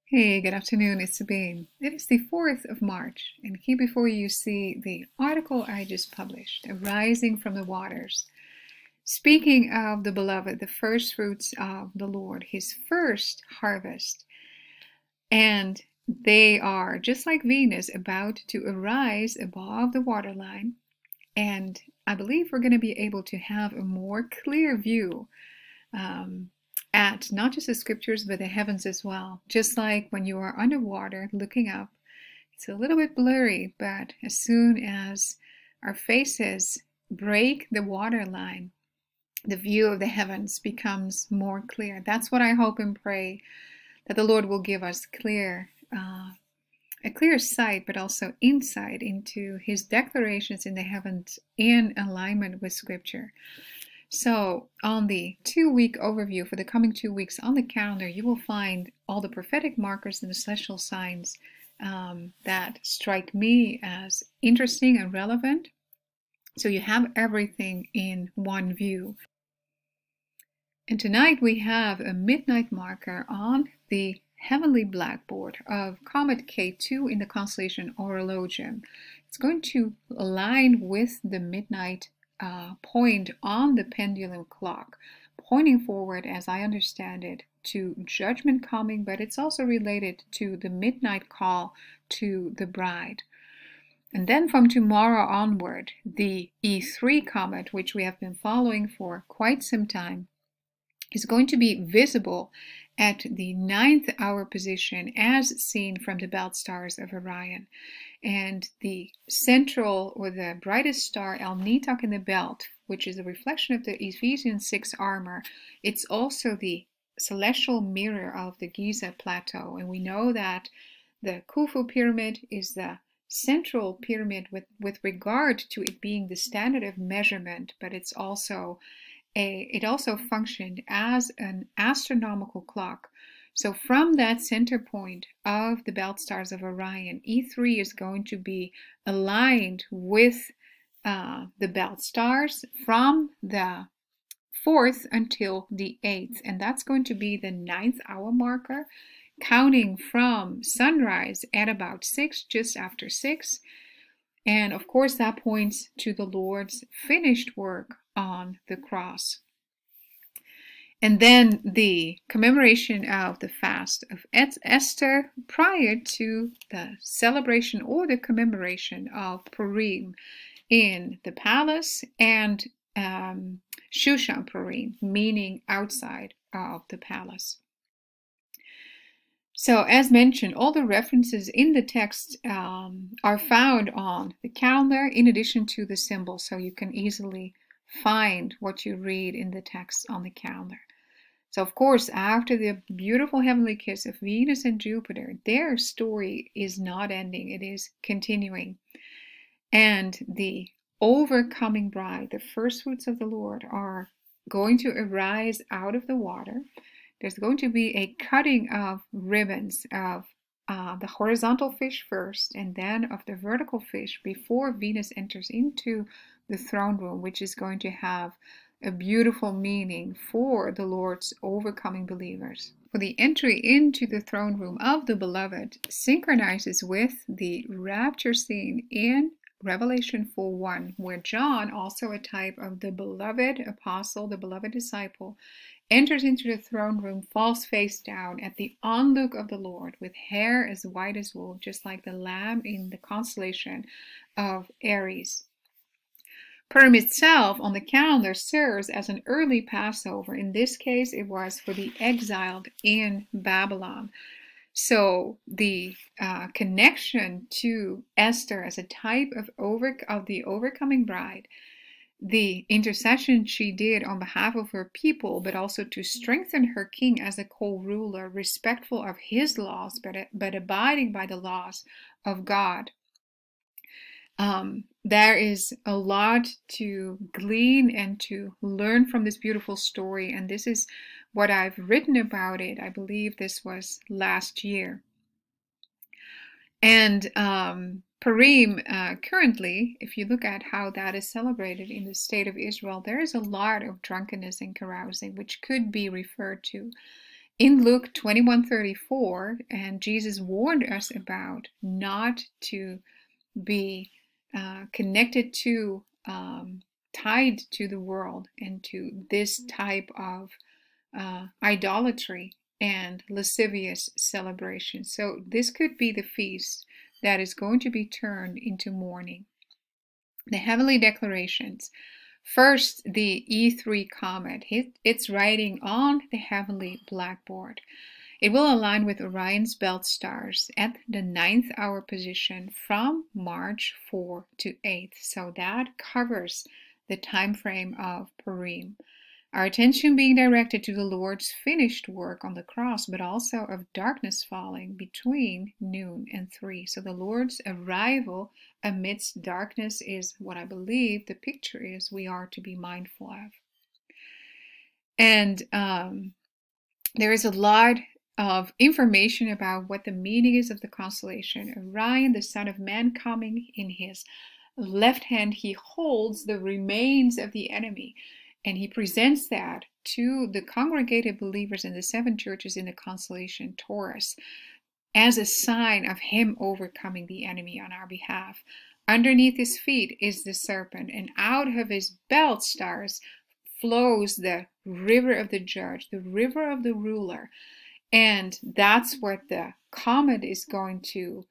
Hey, good afternoon, it's Sabine. It is the 4th of March, and here before you see the article I just published, Arising from the Waters. Speaking of the beloved, the first fruits of the Lord, his first harvest. And they are, just like Venus, about to arise above the waterline. And I believe we're going to be able to have a more clear view at not just the scriptures, but the heavens as well. Just like when you are underwater looking up, it's a little bit blurry, but as soon as our faces break the waterline, the view of the heavens becomes more clear. That's what I hope and pray, that the Lord will give us a clear sight, but also insight into his declarations in the heavens in alignment with scripture. So on the 2-week overview for the coming 2 weeks on the calendar, you will find all the prophetic markers and the celestial signs that strike me as interesting and relevant. So you have everything in one view. And tonight we have a midnight marker on the heavenly blackboard of Comet K2 in the constellation Horologium. It's going to align with the midnight point on the pendulum clock, pointing forward, as I understand it, to judgment coming, but it's also related to the midnight call to the bride. And then from tomorrow onward, the E3 comet, which we have been following for quite some time, is going to be visible at the 9th hour position as seen from the belt stars of Orion. And the central or the brightest star, El Nitak in the belt, which is a reflection of the Ephesians 6 armor, it's also the celestial mirror of the Giza plateau. And we know that the Khufu pyramid is the central pyramid with regard to it being the standard of measurement, but it also functioned as an astronomical clock. So from that center point of the belt stars of Orion, E3 is going to be aligned with the belt stars from the 4th until the 8th. And that's going to be the 9th hour marker, counting from sunrise at about 6, just after 6. And of course, that points to the Lord's finished work on the cross. And then the commemoration of the fast of Esther prior to the celebration or the commemoration of Purim in the palace, and Shushan Purim, meaning outside of the palace. So as mentioned, all the references in the text are found on the calendar in addition to the symbol, so you can easily find what you read in the text on the calendar. So of course, after the beautiful heavenly kiss of Venus and Jupiter, their story is not ending, it is continuing. And the overcoming bride, the first fruits of the Lord, are going to arise out of the water. There's going to be a cutting of ribbons of the horizontal fish first, and then of the vertical fish before Venus enters into the throne room, which is going to have a beautiful meaning for the Lord's overcoming believers. For the entry into the throne room of the beloved synchronizes with the rapture scene in Revelation 4:1, where John, also a type of the beloved apostle, the beloved disciple, enters into the throne room, falls face down at the onlook of the Lord, with hair as white as wool, just like the lamb in the constellation of Aries. Purim itself on the calendar serves as an early Passover. In this case, it was for the exiled in Babylon. So the connection to Esther as a type of the overcoming bride, the intercession she did on behalf of her people, but also to strengthen her king as a co-ruler, respectful of his laws, but abiding by the laws of God. There is a lot to glean and to learn from this beautiful story, and this is what I've written about it. I believe this was last year. And Purim, currently, if you look at how that is celebrated in the state of Israel, there is a lot of drunkenness and carousing, which could be referred to in Luke 21:34, and Jesus warned us about not to be connected to, tied to the world and to this type of idolatry and lascivious celebration. So this could be the feast that is going to be turned into mourning. The heavenly declarations. First, the E3 comet. It's writing on the heavenly blackboard. It will align with Orion's belt stars at the 9th hour position from March 4 to 8th. So that covers the time frame of Purim. Our attention being directed to the Lord's finished work on the cross, but also of darkness falling between noon and 3. So the Lord's arrival amidst darkness is what I believe the picture is we are to be mindful of. And there is a lot of information about what the meaning is of the constellation. Orion, the Son of Man, coming in his left hand, he holds the remains of the enemy. And he presents that to the congregated believers in the 7 churches in the constellation Taurus as a sign of him overcoming the enemy on our behalf. Underneath his feet is the serpent, and out of his belt stars flows the river of the judge, the river of the ruler. And that's what the comet is going to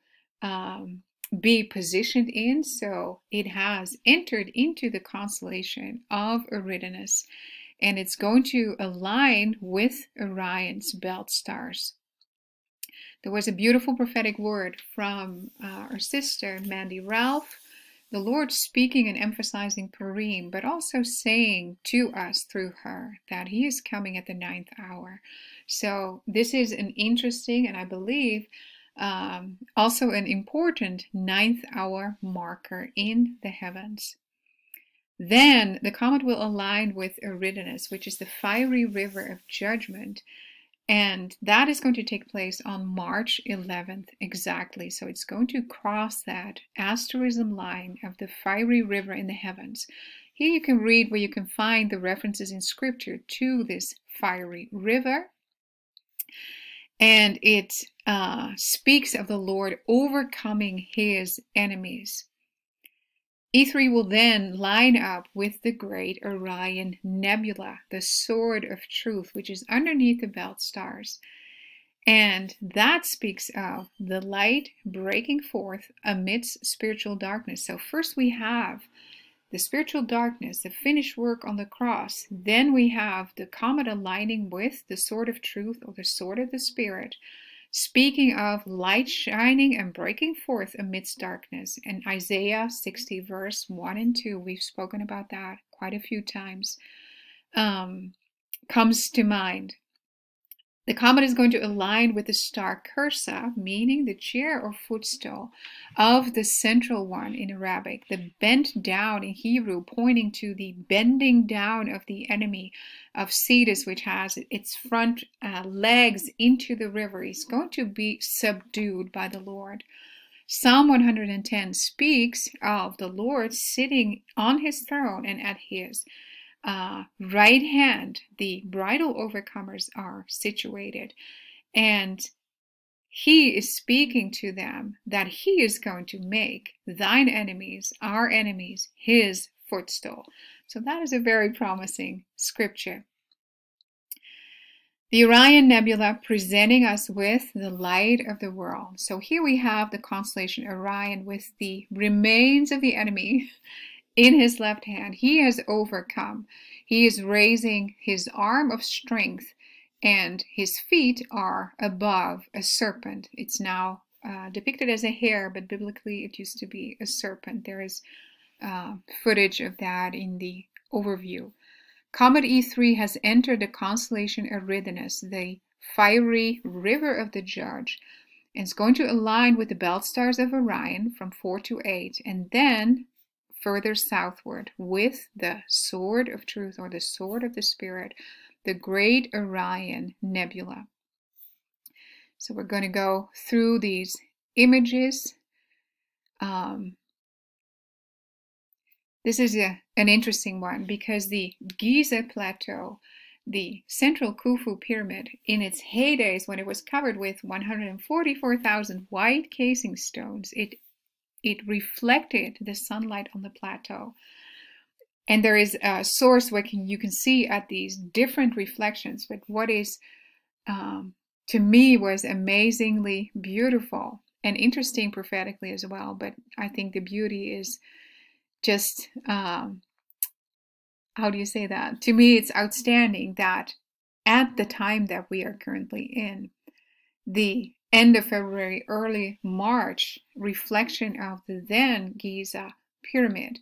be positioned in. So it has entered into the constellation of Eridanus, and it's going to align with Orion's belt stars. There was a beautiful prophetic word from our sister Mandy Ralph, the Lord speaking and emphasizing Purim, but also saying to us through her that he is coming at the 9th hour. So this is an interesting, and I believe also an important 9th hour marker in the heavens. Then the comet will align with Eridanus, which is the fiery river of judgment. And that is going to take place on March 11th exactly. So it's going to cross that asterism line of the fiery river in the heavens. Here you can read where you can find the references in scripture to this fiery river. And it speaks of the Lord overcoming his enemies. E3 will then line up with the great Orion Nebula, the sword of truth, which is underneath the belt stars. And that speaks of the light breaking forth amidst spiritual darkness. So first we have the spiritual darkness, the finished work on the cross. Then we have the comet aligning with the sword of truth, or the sword of the Spirit, speaking of light shining and breaking forth amidst darkness. And Isaiah 60 verse 1 and 2, we've spoken about that quite a few times, comes to mind. The comet is going to align with the star Cursa, meaning the chair or footstool of the central one in Arabic. The bent down in Hebrew, pointing to the bending down of the enemy of Cetus, which has its front legs into the river, is going to be subdued by the Lord. Psalm 110 speaks of the Lord sitting on his throne, and at his right hand, the bridal overcomers are situated. And he is speaking to them that he is going to make thine enemies, our enemies, his footstool. So that is a very promising scripture. The Orion Nebula presenting us with the light of the world. So here we have the constellation Orion with the remains of the enemy in his left hand. He has overcome. He is raising his arm of strength, and his feet are above a serpent. It's now depicted as a hare, but biblically it used to be a serpent. There is footage of that in the overview. Comet E3 has entered the constellation Eridanus, the fiery river of the judge, and it's going to align with the belt stars of Orion from 4 to 8, and then further southward with the sword of truth, or the sword of the Spirit, the great Orion Nebula. So we're going to go through these images. This is an interesting one because the Giza Plateau the central Khufu pyramid, in its heydays when it was covered with 144,000 white casing stones, it reflected the sunlight on the plateau. And there is a source where you can see at these different reflections, but what is to me was amazingly beautiful and interesting prophetically as well. But I think the beauty is just, how do you say that? To me, it's outstanding that at the time that we are currently in, the end of February, early March reflection of the then Giza pyramid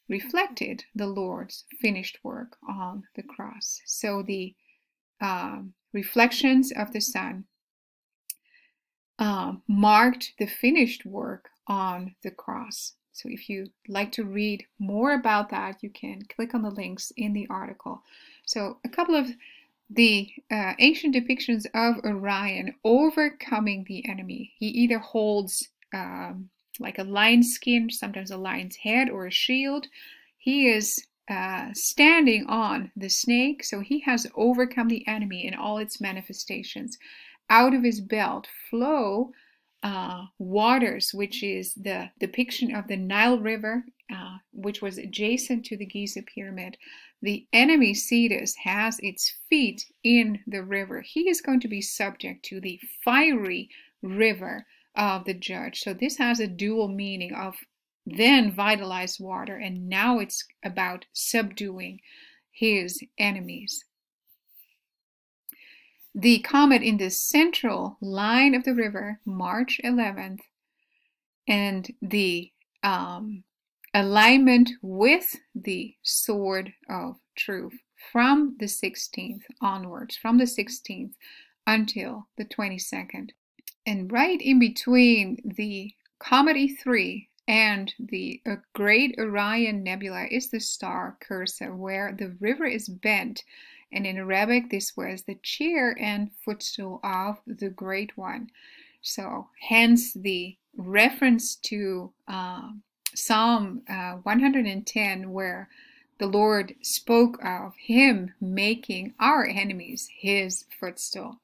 reflected the Lord's finished work on the cross. So the reflections of the sun marked the finished work on the cross. So if you'd like to read more about that, you can click on the links in the article. So a couple of the ancient depictions of Orion overcoming the enemy. He either holds like a lion's skin, sometimes a lion's head, or a shield. He is standing on the snake, so he has overcome the enemy in all its manifestations. Out of his belt flow waters, which is the depiction of the Nile River, which was adjacent to the Giza pyramid. The enemy Cetus has its feet in the river. He is going to be subject to the fiery river of the judge. So this has a dual meaning of then vitalized water, and now it's about subduing his enemies. The comet in the central line of the river, March 11th, and the alignment with the sword of truth from the 16th onwards, from the 16th until the 22nd. And right in between the comet E3 and the Great Orion Nebula is the star Cursor, where the river is bent. And in Arabic, this was the chair and footstool of the Great One. So hence the reference to Psalm 110, where the Lord spoke of him making our enemies his footstool.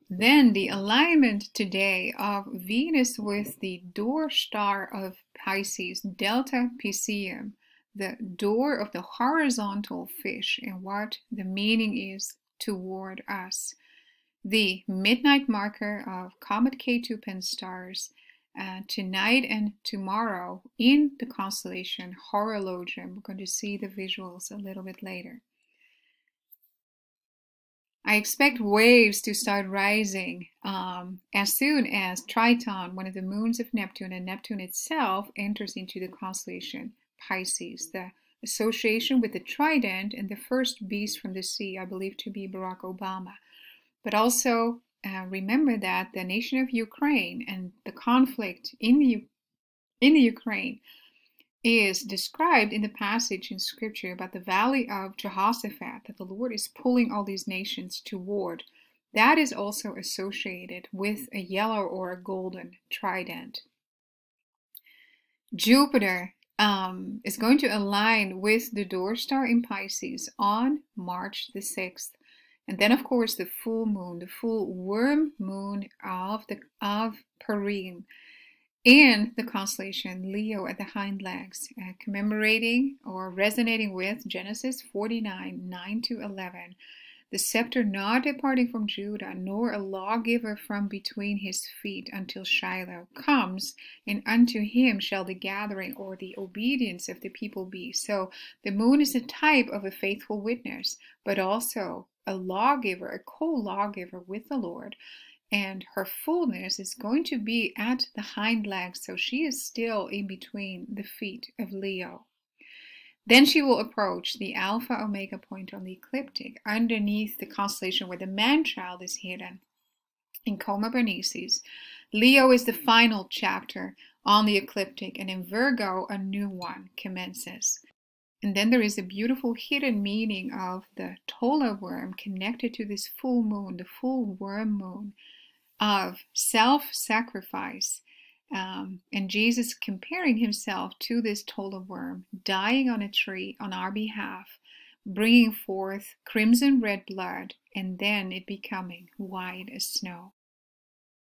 Then the alignment today of Venus with the door star of Pisces, Delta Pisceum, the door of the horizontal fish, and what the meaning is toward us. The midnight marker of Comet K2 Penstars tonight and tomorrow in the constellation Horologium. We're going to see the visuals a little bit later. I expect waves to start rising as soon as Triton, one of the moons of Neptune, and Neptune itself enters into the constellation Pisces. The association with the trident and the first beast from the sea, I believe to be Barack Obama. But also remember that the nation of Ukraine and the conflict in the Ukraine is described in the passage in scripture about the valley of Jehoshaphat, that the Lord is pulling all these nations toward. That is also associated with a yellow or a golden trident. Jupiter is going to align with the door star in Pisces on March the 6th. And then, of course, the full moon, the full worm moon of Purim, in the constellation Leo at the hind legs, commemorating or resonating with Genesis 49, 9-11. The scepter not departing from Judah, nor a lawgiver from between his feet until Shiloh comes, and unto him shall the gathering or the obedience of the people be. So the moon is a type of a faithful witness, but also a lawgiver, a co-lawgiver with the Lord. And her fullness is going to be at the hind legs, so she is still in between the feet of Leo. Then she will approach the Alpha Omega point on the ecliptic, underneath the constellation where the man-child is hidden, in Coma Berenices. Leo is the final chapter on the ecliptic, and in Virgo, a new one commences. And then there is a beautiful hidden meaning of the Tola worm connected to this full moon, the full worm moon, of self-sacrifice, and Jesus comparing himself to this Tola worm, dying on a tree on our behalf, bringing forth crimson red blood, and then it becoming white as snow.